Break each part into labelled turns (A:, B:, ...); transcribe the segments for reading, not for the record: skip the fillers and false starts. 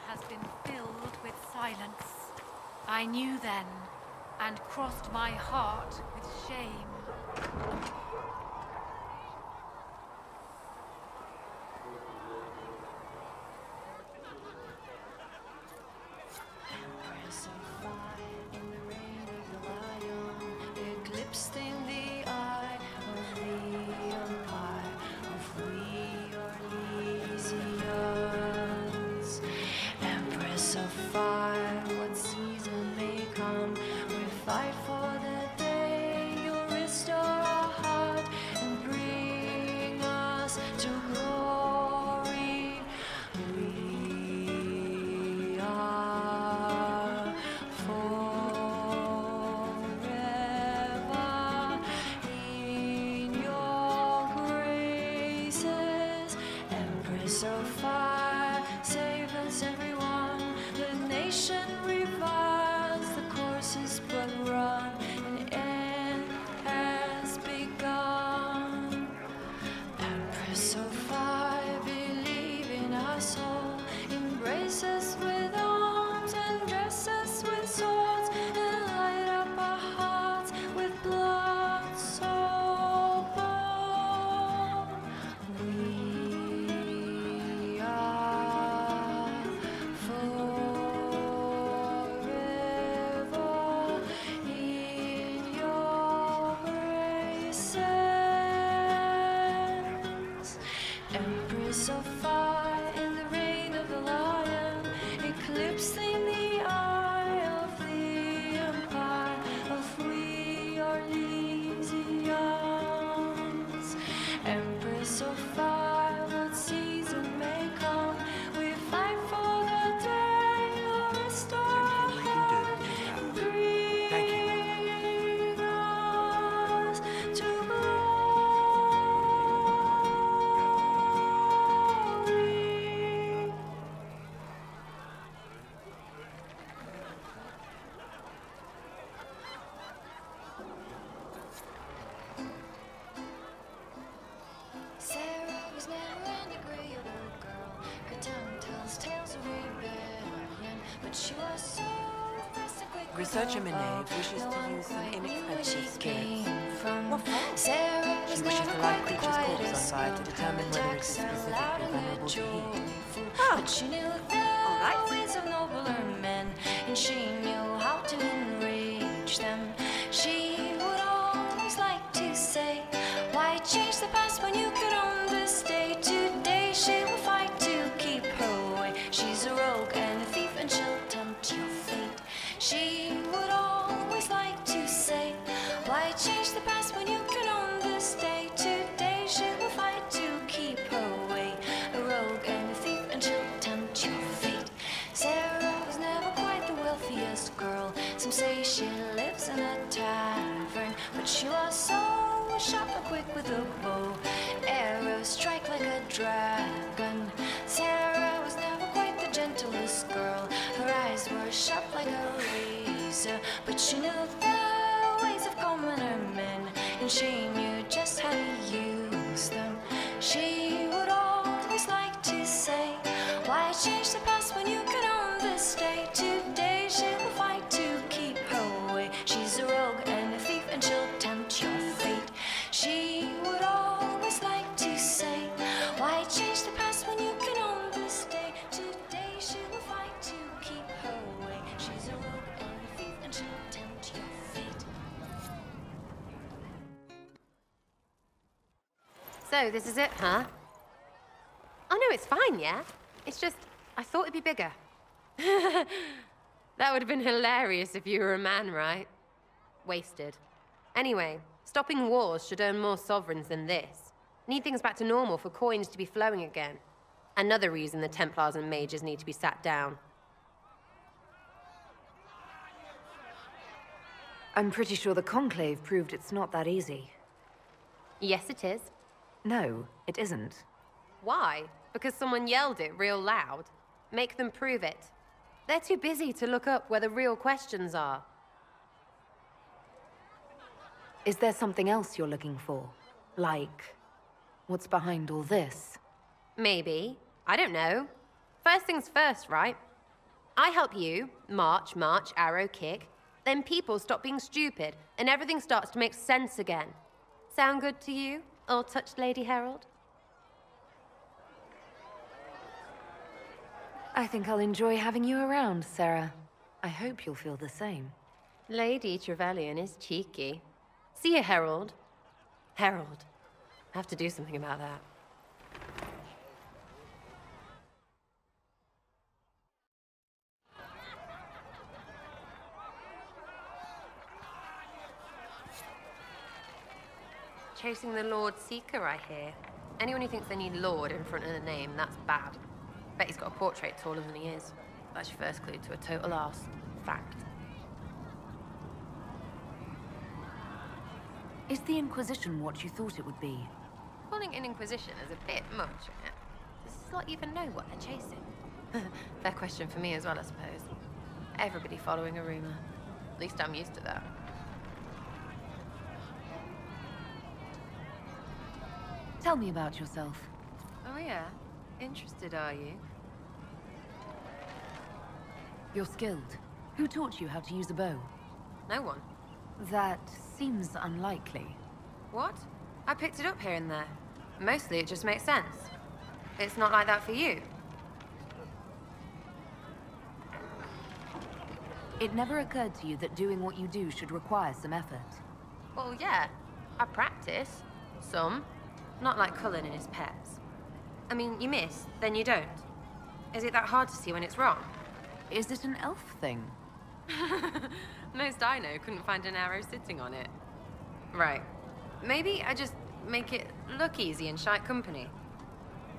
A: has been filled with silence. I knew then, and crossed my heart with shame.
B: So far, save us everyone. The nation revives, the course is but run, an end has begun. Empress so far, believe in us all. Embrace us with arms and dress us with swords, and light up our hearts with blood so bold. We are forever in your graces. Empress of fire in the reign of the lion, eclipsing the eye of the empire of we are Elysians. Empress of fire, what season may come, we fight for the day, will restore our heart, bring us to glory. Sarah was never an agreeable girl. Her tongue tells tales of rebellion, but she was so fast and quick.
C: Researcher Minave wishes to use some inexpensive spirits. What for?
B: Sarah
C: She
B: was
C: wishes
B: never
C: to
B: quite
C: light
B: the
C: creatures' corpses
B: quietest
C: on fire to
B: girl.
C: determine whether it is specifically vulnerable to heat.
B: But she knew the ways of nobler men, and she knew how to enrage them. She would always like to say, why change the past when you could own this day? Today she will fight to keep her way. She's a rogue and a thief, and she'll tempt your fate. She would always like to say, why change the past when you can own this day? Today she will fight to keep her way. A rogue and a thief, and she'll tempt your fate. Sarah was never quite the wealthiest girl. Some say she lives in a tavern, but she was so sharp and quick with a bow. Arrows strike like a dragon. Sarah was never quite the gentlest girl. Her eyes were sharp like a razor, but she knew the ways of commoner men, and she knew just how to use them. She would always like to say, why change the past when you can own this day? Today she will fight to keep her way. She's a rogue and a thief, and she'll tempt your fate. She would always like to say, why change the past when you can own this day? Today she will fight to keep her way. She's a rogue and a thief, and she'll tempt your fate.
D: So, this is it, huh? Oh no, it's fine, yeah? It's just, I thought it'd be bigger. That would have been hilarious if you were a man, right? Wasted. Anyway, stopping wars should earn more sovereigns than this. Need things back to normal for coins to be flowing again. Another reason the Templars and mages need to be sat down.
E: I'm pretty sure the Conclave proved it's not that easy.
D: Yes, it is.
E: No, it isn't.
D: Why? Because someone yelled it real loud? Make them prove it. They're too busy to look up where the real questions are.
E: Is there something else you're looking for? Like, what's behind all this?
D: Maybe. I don't know. First things first, right? I help you, march, arrow, kick. Then people stop being stupid, and everything starts to make sense again. Sound good to you, all-touched Lady Herald?
E: I think I'll enjoy having you around, Sarah. I hope you'll feel the same.
D: Lady Trevelyan is cheeky. See you, Herald. Herald. I have to do something about that. Chasing the Lord Seeker, I hear. Anyone who thinks they need Lord in front of the name, that's bad. Bet he's got a portrait taller than he is. That's your first clue to a total arse. Fact.
E: Is the Inquisition what you thought it would be?
D: Calling an Inquisition is a bit much. Does this lot even know what they're chasing? Fair question for me as well, I suppose. Everybody following a rumor. At least I'm used to that.
E: Tell me about yourself.
D: Oh yeah? Interested, are you?
E: You're skilled. Who taught you how to use a bow?
D: No one.
E: That seems unlikely.
D: What? I picked it up here and there. Mostly it just makes sense. It's not like that for you.
E: It never occurred to you that doing what you do should require some effort.
D: Well, yeah. I practice. Some. Not like Cullen and his pets. I mean, you miss, then you don't. Is it that hard to see when it's wrong?
E: Is it an elf thing?
D: Most I know couldn't find an arrow sitting on it. Right. Maybe I just make it look easy in shite company.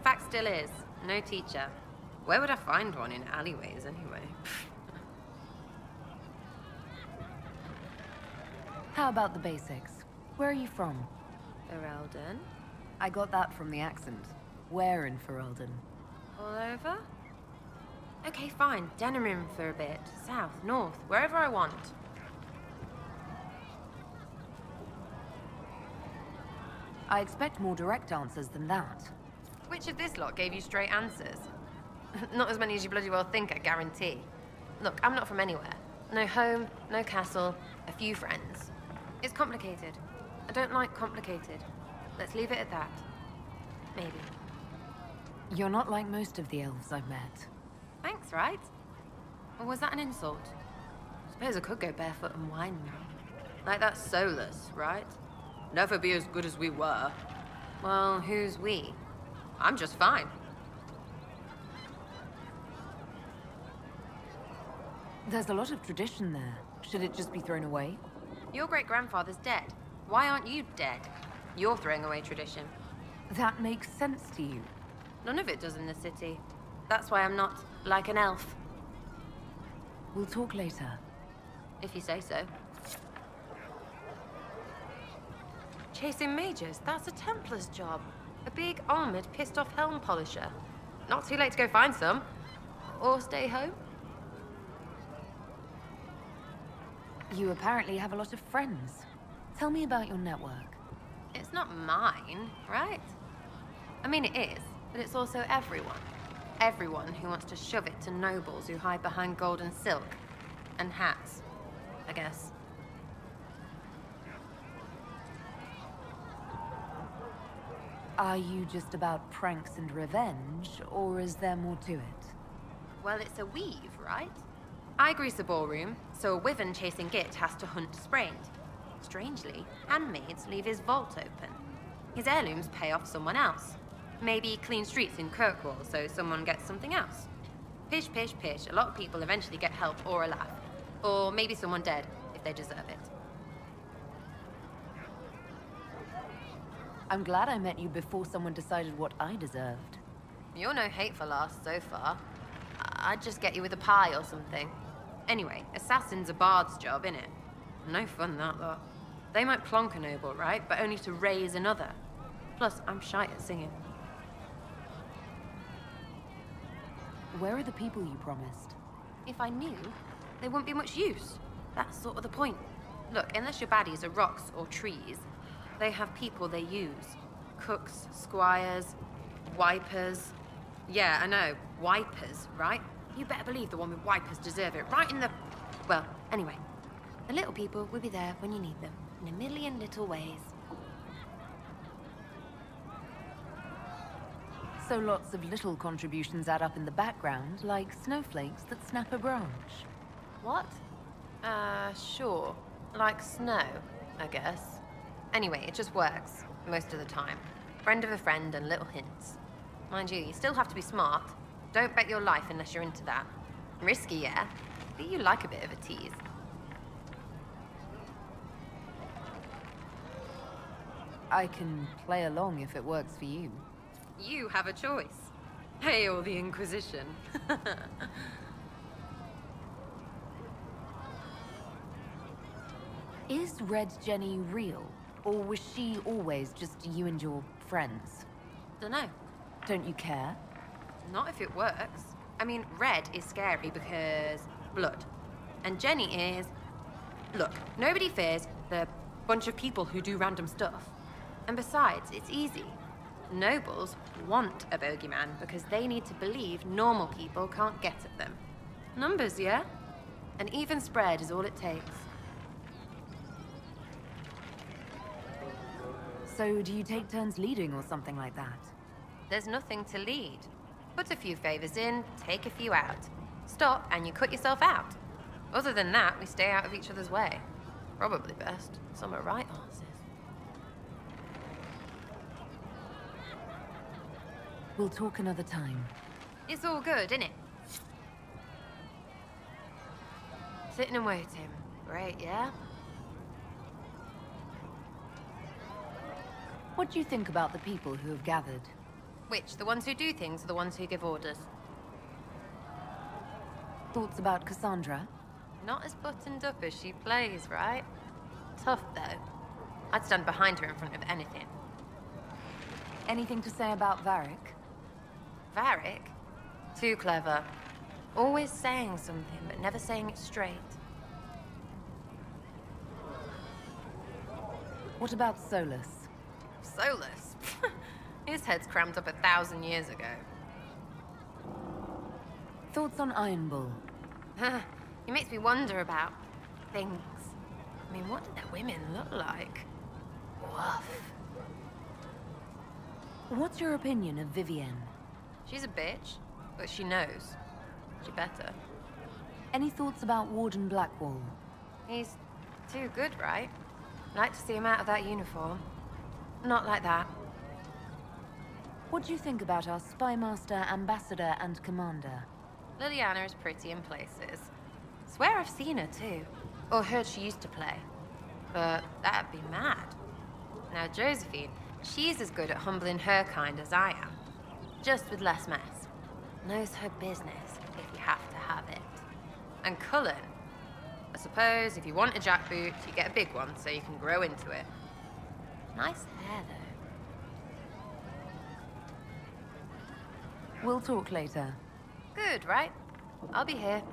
D: Fact still is, no teacher. Where would I find one in alleyways anyway?
E: How about the basics? Where are you from?
D: Ferelden?
E: I got that from the accent. Where in Ferelden?
D: All over? Okay, fine. Denerim for a bit. South, north, wherever I want.
E: I expect more direct answers than that.
D: Which of this lot gave you straight answers? Not as many as you bloody well think, I guarantee. Look, I'm not from anywhere. No home, no castle, a few friends. It's complicated. I don't like complicated. Let's leave it at that. Maybe.
E: You're not like most of the elves I've met.
D: Thanks, right? Or was that an insult? Suppose I could go barefoot and whine now. Like that's soulless, right? Never be as good as we were. Well, who's we? I'm just fine.
E: There's a lot of tradition there. Should it just be thrown away?
D: Your great-grandfather's dead. Why aren't you dead? You're throwing away tradition.
E: That makes sense to you.
D: None of it does in the city. That's why I'm not like an elf.
E: We'll talk later.
D: If you say so. Chasing mages, that's a Templar's job. A big, armored, pissed-off helm polisher. Not too late to go find some. Or stay home.
E: You apparently have a lot of friends. Tell me about your network.
D: It's not mine, right? I mean, it is, but it's also everyone. Everyone who wants to shove it to nobles who hide behind gold and silk. And hats, I guess.
E: Are you just about pranks and revenge, or is there more to it?
D: Well, it's a weave, right? I grease a ballroom, so a wyvern chasing Git has to hunt sprained. Strangely, handmaids leave his vault open. His heirlooms pay off someone else. Maybe clean streets in Kirkwall so someone gets something else. Pish, pish, pish. A lot of people eventually get help or a laugh. Or maybe someone dead, if they deserve it.
E: I'm glad I met you before someone decided what I deserved.
D: You're no hateful ass so far. I'd just get you with a pie or something. Anyway, assassin's a bard's job, innit? No fun, that lot. They might plonk a noble, right? But only to raise another. Plus, I'm shite at singing.
E: Where are the people you promised?
D: If I knew, they wouldn't be much use. That's sort of the point. Look, unless your baddies are rocks or trees, they have people they use. Cooks, squires, wipers. Yeah, I know, wipers, right? You better believe the one with wipers deserve it, right in the... Well, anyway. The little people will be there when you need them, in a million little ways.
E: So lots of little contributions add up in the background, like snowflakes that snap a branch.
D: What? Sure. Like snow, I guess. Anyway, it just works, most of the time. Friend of a friend and little hints. Mind you still have to be smart. Don't bet your life unless you're into that. Risky, yeah? But you like a bit of a tease.
E: I can play along if it works for you.
D: You have a choice. Hail the Inquisition.
E: Is Red Jenny real? Or was she always just you and your friends?
D: Dunno.
E: Don't you care?
D: Not if it works. I mean, Red is scary because blood. And Jenny is... Look, nobody fears the bunch of people who do random stuff. And besides, it's easy. Nobles want a bogeyman because they need to believe normal people can't get at them. Numbers, yeah? An even spread is all it takes.
E: So do you take turns leading or something like that?
D: There's nothing to lead. Put a few favors in, take a few out. Stop and you cut yourself out. Other than that, we stay out of each other's way. Probably best. Some are right horses.
E: We'll talk another time.
D: It's all good, innit? Sitting and waiting. Great, yeah?
E: What do you think about the people who have gathered?
D: Which, the ones who do things or the ones who give orders?
E: Thoughts about Cassandra?
D: Not as buttoned up as she plays, right? Tough, though. I'd stand behind her in front of anything.
E: Anything to say about Varric?
D: Varric? Too clever. Always saying something, but never saying it straight.
E: What about Solus?
D: Solus? His head's crammed up 1,000 years ago.
E: Thoughts on Iron Bull?
D: He makes me wonder about things. I mean, what do their women look like? Woof.
E: What's your opinion of Vivienne?
D: She's a bitch, but she knows. She better.
E: Any thoughts about Warden Blackwall?
D: He's too good, right? Like to see him out of that uniform. Not like that.
E: What do you think about our Spymaster, Ambassador, and Commander?
D: Liliana is pretty in places. Swear I've seen her too. Or heard she used to play. But that'd be mad. Now Josephine, she's as good at humbling her kind as I am. Just with less mess. Knows her business, if you have to have it. And Cullen, I suppose if you want a jackboot, you get a big one so you can grow into it. Nice hair, though.
E: We'll talk later.
D: Good, right? I'll be here.